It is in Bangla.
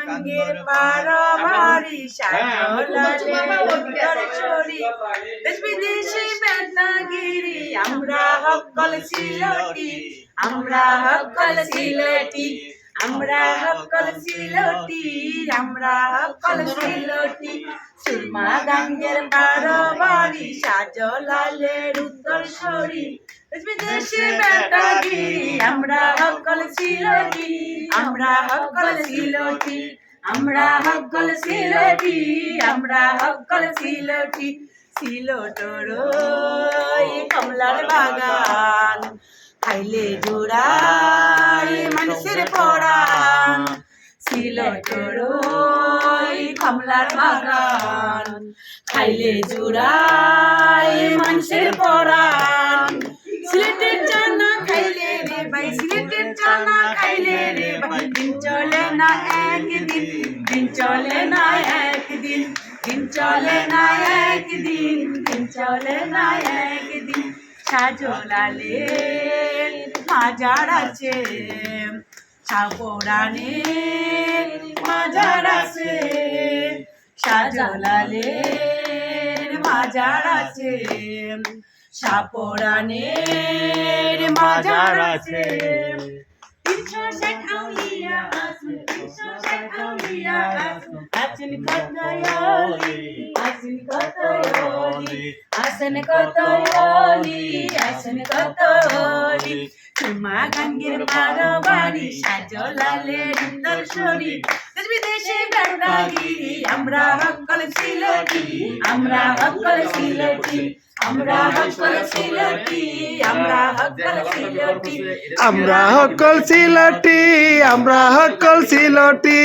গাঙ্গের পারাবাড়ি সাজলালে দেশ বিদেশে বেদনাগিরি আমরা হকল সিলটি আমরা হকল সিলটি আমরা হকল সিলটি আমরা হকল সিলটি সুরমা গাঙ্গের পারাবাড়ি সাজলালের উত্তরসূরি দেশ বিদেশে বেদনাগিরি আমরা হকল সিলটি আমরা হকল সিলটি আমরা হকল সিলটি আমরা হকল সিলটি সিলটর কমলার বাগান খাইলে জোড়াই মানুষের পরাণ সিলটর কমলার বাগান খাইলে জোড়াই মানুষের পরাণ সিলেটের চানা খাইলে রে ভাই সিলেটের চানা খাইলে রে ভাই দিন চলে না একদিন দিন চলে না একদিন দিন চলে না একদিন দিন চলে না একদিন সাজলালের মাজার আছে সাপরানের মাজার আছে সাজলালের মাজার আছে সাপরানের মাজার আছে 360 আউলিয়া আছেন 360 আউলিয়া আছেন কত ওলি আছেন কত ওলি আছেন কত ওলি আছেন কত ওলি সুরমা গাঙ্গের পারাবাড়ি সাজলালের উত্তরসূরি দেশ বিদেশে বেদনাগিরি আমরা হকল সিলটি আমরা হকল সিলটি আমরা হকল সিলটি আমরা হকল সিলটি আমরা হকল সিলটি আমরা হকল সিলটি।